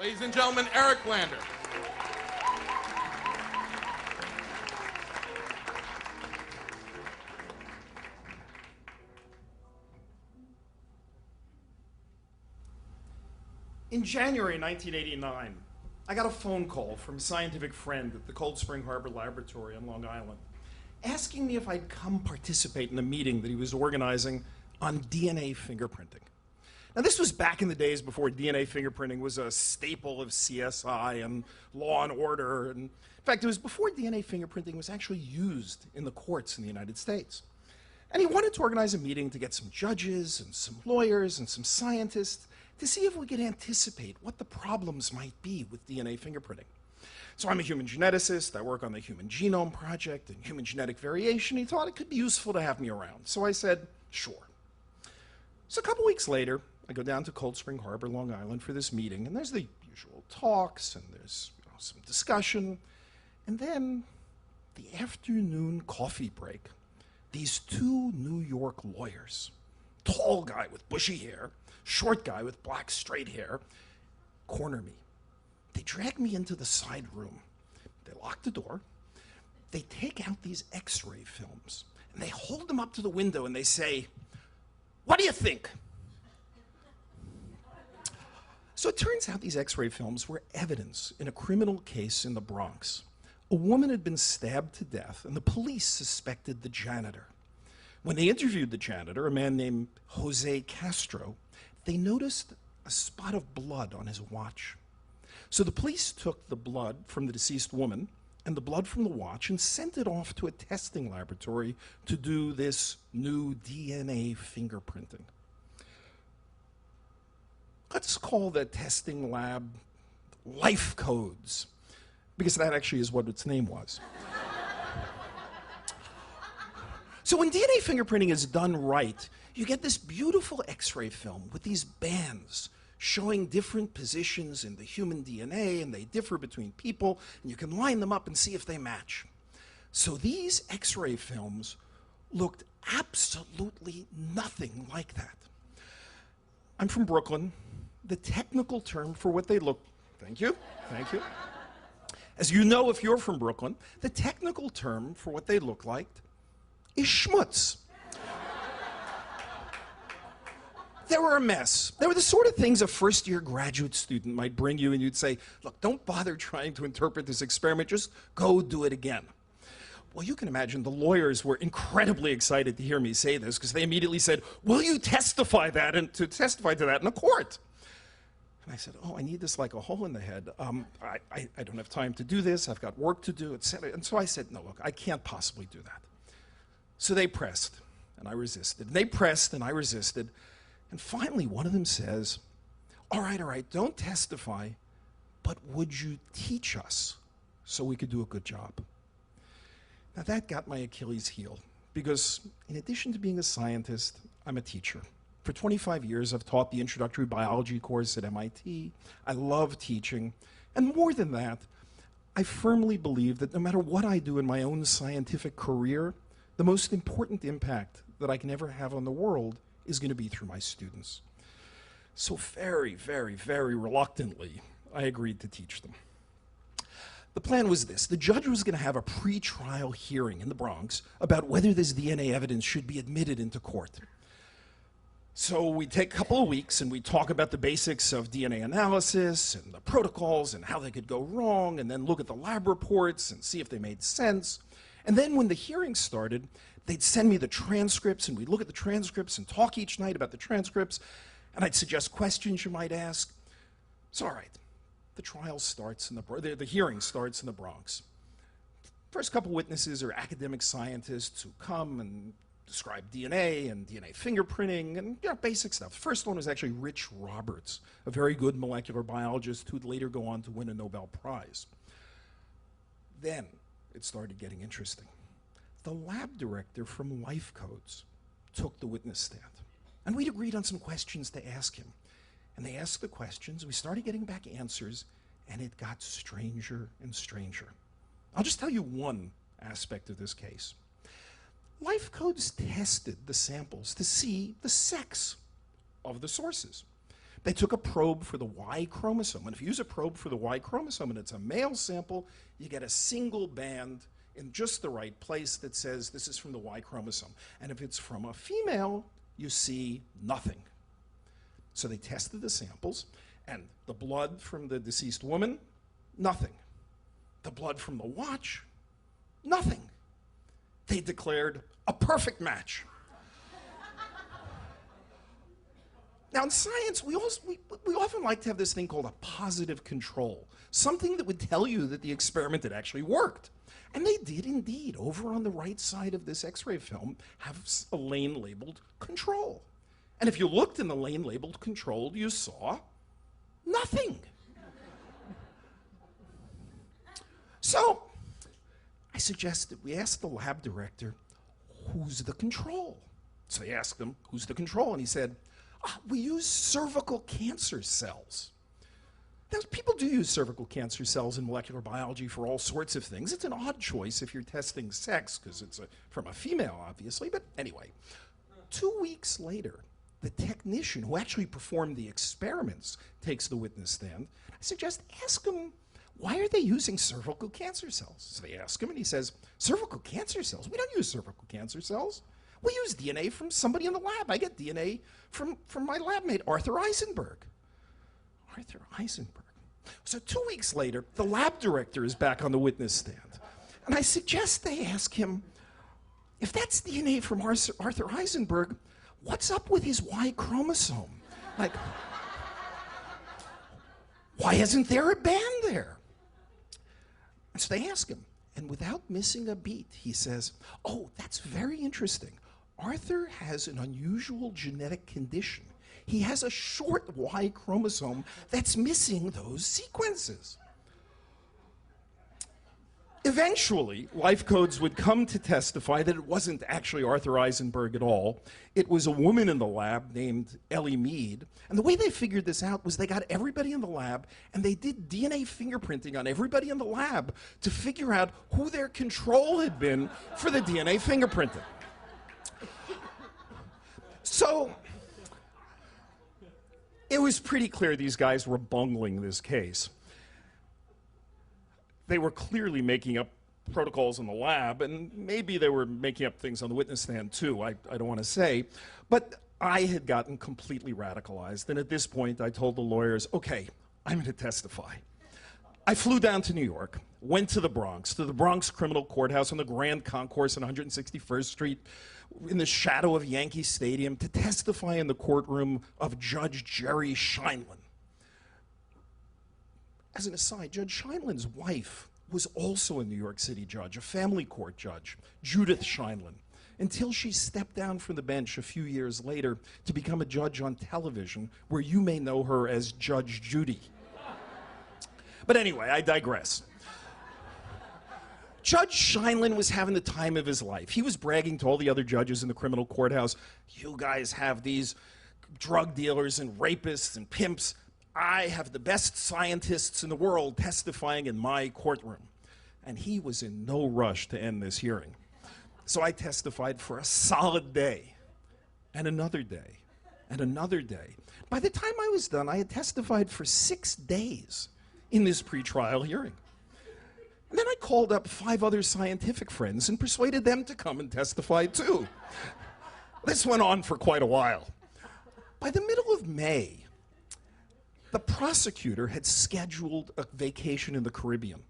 Ladies and gentlemen, Eric Lander. In January 1989, I got a phone call from a scientific friend at the Cold Spring Harbor Laboratory on Long Island, asking me if I'd come participate in a meeting that he was organizing on DNA fingerprinting. Now, this was back in the days before DNA fingerprinting was a staple of CSI and Law and Order. And in fact, it was before DNA fingerprinting was actually used in the courts in the United States. And he wanted to organize a meeting to get some judges and some lawyers and some scientists to see if we could anticipate what the problems might be with DNA fingerprinting. So I'm a human geneticist. I work on the Human Genome Project and human genetic variation. He thought it could be useful to have me around. So I said, sure. So a couple weeks later, I go down to Cold Spring Harbor, Long Island for this meeting, and there's the usual talks, and there's some discussion. And then the afternoon coffee break, these two New York lawyers, tall guy with bushy hair, short guy with black straight hair, corner me. They drag me into the side room. They lock the door. They take out these X-ray films, and they hold them up to the window, and they say, "What do you think?" So it turns out these X-ray films were evidence in a criminal case in the Bronx. A woman had been stabbed to death, and the police suspected the janitor. When they interviewed the janitor, a man named Jose Castro, they noticed a spot of blood on his watch. So the police took the blood from the deceased woman and the blood from the watch and sent it off to a testing laboratory to do this new DNA fingerprinting. Let's call the testing lab Life Codes, because that actually is what its name was. So when DNA fingerprinting is done right, you get this beautiful X-ray film with these bands showing different positions in the human DNA, and they differ between people, and you can line them up and see if they match. So these X-ray films looked absolutely nothing like that. I'm from Brooklyn. The technical term for what they look, thank you. As you know, if you're from Brooklyn, the technical term for what they look like is schmutz. They were a mess. They were the sort of things a first-year graduate student might bring you and you'd say, look, don't bother trying to interpret this experiment, just go do it again. Well, you can imagine the lawyers were incredibly excited to hear me say this because they immediately said, will you testify to that in a court? And I said, oh, I need this like a hole in the head. I don't have time to do this. I've got work to do, etc. And so I said, no, look, I can't possibly do that. So they pressed, and I resisted. And they pressed, and I resisted. And finally, one of them says, all right, don't testify, but would you teach us so we could do a good job? Now that got my Achilles heel, because in addition to being a scientist, I'm a teacher. For 25 years, I've taught the introductory biology course at MIT. I love teaching. And more than that, I firmly believe that no matter what I do in my own scientific career, the most important impact that I can ever have on the world is going to be through my students. So very, very, very reluctantly, I agreed to teach them. The plan was this. The judge was going to have a pre-trial hearing in the Bronx about whether this DNA evidence should be admitted into court. So we take a couple of weeks and we talk about the basics of DNA analysis and the protocols and how they could go wrong, and then look at the lab reports and see if they made sense. And then when the hearing started, they'd send me the transcripts, and we'd look at the transcripts and talk each night about the transcripts, and I'd suggest questions you might ask. So all right, the trial starts in the hearing starts in the Bronx. First couple witnesses are academic scientists who come and describe DNA and DNA fingerprinting and basic stuff. The first one was actually Rich Roberts, a very good molecular biologist who'd later go on to win a Nobel Prize. Then it started getting interesting. The lab director from Life Codes took the witness stand, and we'd agreed on some questions to ask him. And they asked the questions, we started getting back answers, and it got stranger and stranger. I'll just tell you one aspect of this case. Life Codes tested the samples to see the sex of the sources. They took a probe for the Y chromosome. And if you use a probe for the Y chromosome and it's a male sample, you get a single band in just the right place that says this is from the Y chromosome. And if it's from a female, you see nothing. So they tested the samples, and the blood from the deceased woman, nothing. The blood from the watch, nothing. They declared a perfect match. Now, in science, we often like to have this thing called a positive control, something that would tell you that the experiment had actually worked. And they did indeed, over on the right side of this X-ray film, have a lane labeled control. And if you looked in the lane labeled control, you saw nothing. So I suggested we ask the lab director, who's the control? So they asked him, who's the control? And he said, we use cervical cancer cells. Now, people do use cervical cancer cells in molecular biology for all sorts of things. It's an odd choice if you're testing sex, because it's from a female, obviously. But anyway, 2 weeks later, the technician who actually performed the experiments takes the witness stand. I suggest ask him, why are they using cervical cancer cells? So they ask him, and he says, cervical cancer cells? We don't use cervical cancer cells. We use DNA from somebody in the lab. I get DNA from my lab mate, Arthur Eisenberg. Arthur Eisenberg. So 2 weeks later, the lab director is back on the witness stand. And I suggest they ask him, if that's DNA from Arthur Eisenberg, what's up with his Y chromosome? Like, why isn't there a band there? And so they ask him, and without missing a beat, he says, oh, that's very interesting. Arthur has an unusual genetic condition. He has a short Y chromosome that's missing those sequences. Eventually, Life Codes would come to testify that it wasn't actually Arthur Eisenberg at all. It was a woman in the lab named Ellie Mead. And the way they figured this out was they got everybody in the lab and they did DNA fingerprinting on everybody in the lab to figure out who their control had been for the DNA fingerprinting. So it was pretty clear these guys were bungling this case. They were clearly making up protocols in the lab, and maybe they were making up things on the witness stand too, I don't want to say. But I had gotten completely radicalized, and at this point I told the lawyers, okay, I'm going to testify. I flew down to New York, went to the Bronx Criminal Courthouse on the Grand Concourse on 161st Street, in the shadow of Yankee Stadium, to testify in the courtroom of Judge Jerry Scheinlin. As an aside, Judge Scheinlin's wife was also a New York City judge, a family court judge, Judith Scheinlin, until she stepped down from the bench a few years later to become a judge on television, where you may know her as Judge Judy. But anyway, I digress. Judge Scheinlin was having the time of his life. He was bragging to all the other judges in the criminal courthouse, you guys have these drug dealers and rapists and pimps. I have the best scientists in the world testifying in my courtroom. And he was in no rush to end this hearing. So I testified for a solid day, and another day, and another day. By the time I was done, I had testified for 6 days in this pretrial hearing. And then I called up 5 other scientific friends and persuaded them to come and testify too. This went on for quite a while. By the middle of May, the prosecutor had scheduled a vacation in the Caribbean.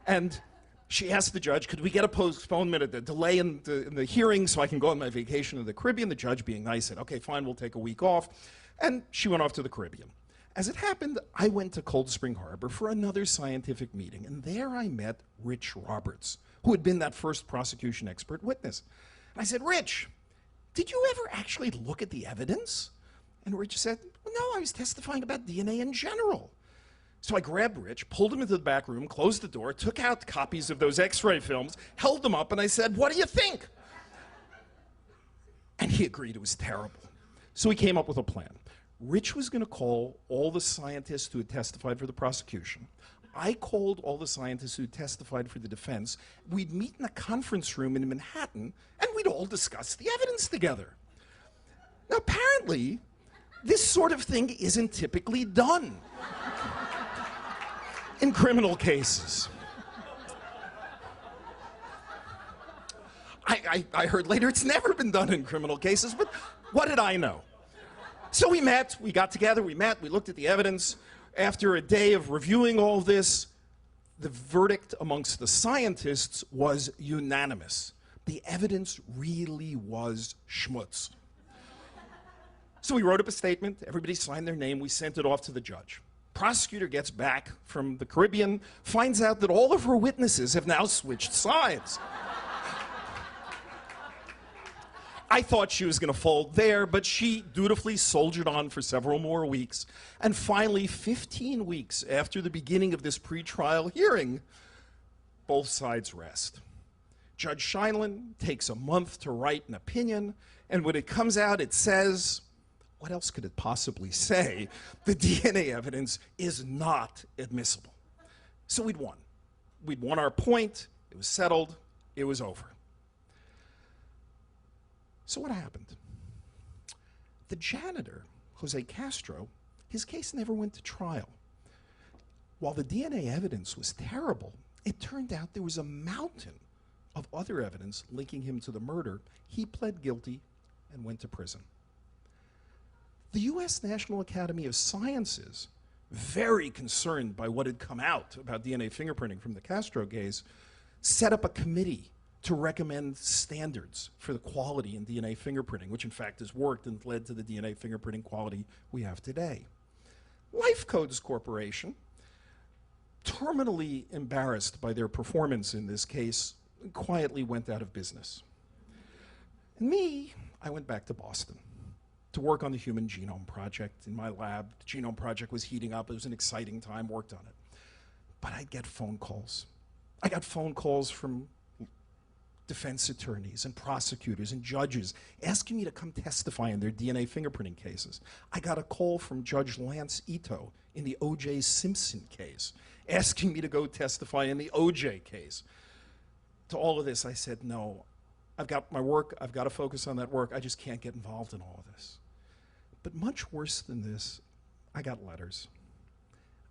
And she asked the judge, could we get a postponement, a delay in the hearing so I can go on my vacation in the Caribbean? The judge, being nice, said, okay, fine, we'll take a week off. And she went off to the Caribbean. As it happened, I went to Cold Spring Harbor for another scientific meeting, and there I met Rich Roberts, who had been that first prosecution expert witness. And I said, Rich, did you ever actually look at the evidence? And Rich said, well, no, I was testifying about DNA in general. So I grabbed Rich, pulled him into the back room, closed the door, took out copies of those X-ray films, held them up, and I said, what do you think? And he agreed it was terrible. So he came up with a plan. Rich was going to call all the scientists who had testified for the prosecution. I called all the scientists who testified for the defense. We'd meet in a conference room in Manhattan, and we'd all discuss the evidence together. Now, apparently, This sort of thing isn't typically done in criminal cases. I heard later it's never been done in criminal cases, but what did I know? So we met, we got together, we looked at the evidence. After a day of reviewing all this, the verdict amongst the scientists was unanimous. The evidence really was schmutz. So we wrote up a statement, everybody signed their name, we sent it off to the judge. Prosecutor gets back from the Caribbean, finds out that all of her witnesses have now switched sides. I thought she was going to fold there, but she dutifully soldiered on for several more weeks. And finally, 15 weeks after the beginning of this pretrial hearing, both sides rest. Judge Scheinlein takes a month to write an opinion, and when it comes out, it says, what else could it possibly say? The DNA evidence is not admissible. So we'd won. We'd won our point. It was settled. It was over. So what happened? The janitor, Jose Castro, his case never went to trial. While the DNA evidence was terrible, it turned out there was a mountain of other evidence linking him to the murder. He pled guilty and went to prison. The U.S. National Academy of Sciences, very concerned by what had come out about DNA fingerprinting from the Castro case, set up a committee to recommend standards for the quality in DNA fingerprinting, which in fact has worked and led to the DNA fingerprinting quality we have today. Life Codes Corporation, terminally embarrassed by their performance in this case, quietly went out of business. And me, I went back to Boston to work on the Human Genome Project in my lab. The Genome Project was heating up. It was an exciting time, worked on it. But I'd get phone calls. I got phone calls from defense attorneys and prosecutors and judges asking me to come testify in their DNA fingerprinting cases. I got a call from Judge Lance Ito in the O.J. Simpson case, asking me to go testify in the O.J. case. To all of this, I said, no, I've got my work, I've got to focus on that work, I just can't get involved in all of this. But much worse than this, I got letters.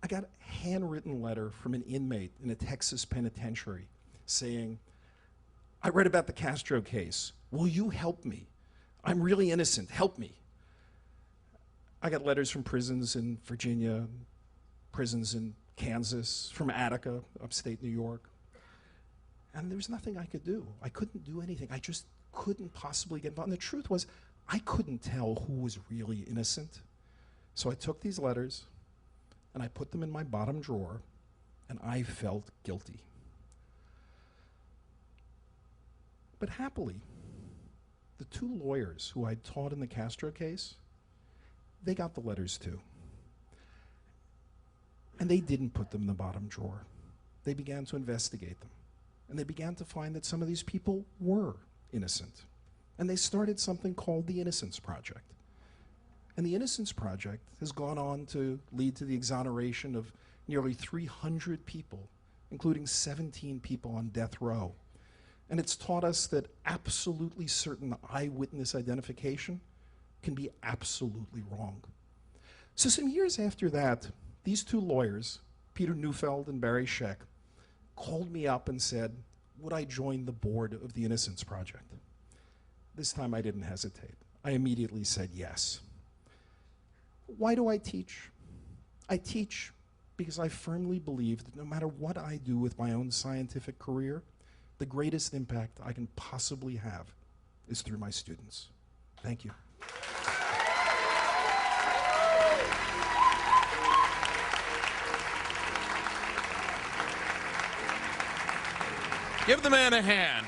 I got a handwritten letter from an inmate in a Texas penitentiary saying, I read about the Castro case. Will you help me? I'm really innocent. Help me. I got letters from prisons in Virginia, prisons in Kansas, from Attica, upstate New York. And there was nothing I could do. I couldn't do anything. I just couldn't possibly get involved. And the truth was, I couldn't tell who was really innocent. So I took these letters, and I put them in my bottom drawer, and I felt guilty. But happily, the two lawyers who I'd taught in the Castro case, they got the letters too. And they didn't put them in the bottom drawer. They began to investigate them. And they began to find that some of these people were innocent. And they started something called the Innocence Project. And the Innocence Project has gone on to lead to the exoneration of nearly 300 people, including 17 people on death row. And it's taught us that absolutely certain eyewitness identification can be absolutely wrong. So some years after that, these two lawyers, Peter Neufeld and Barry Scheck, called me up and said, would I join the board of the Innocence Project? This time I didn't hesitate. I immediately said yes. Why do I teach? I teach because I firmly believe that no matter what I do with my own scientific career, the greatest impact I can possibly have is through my students. Thank you. Give the man a hand.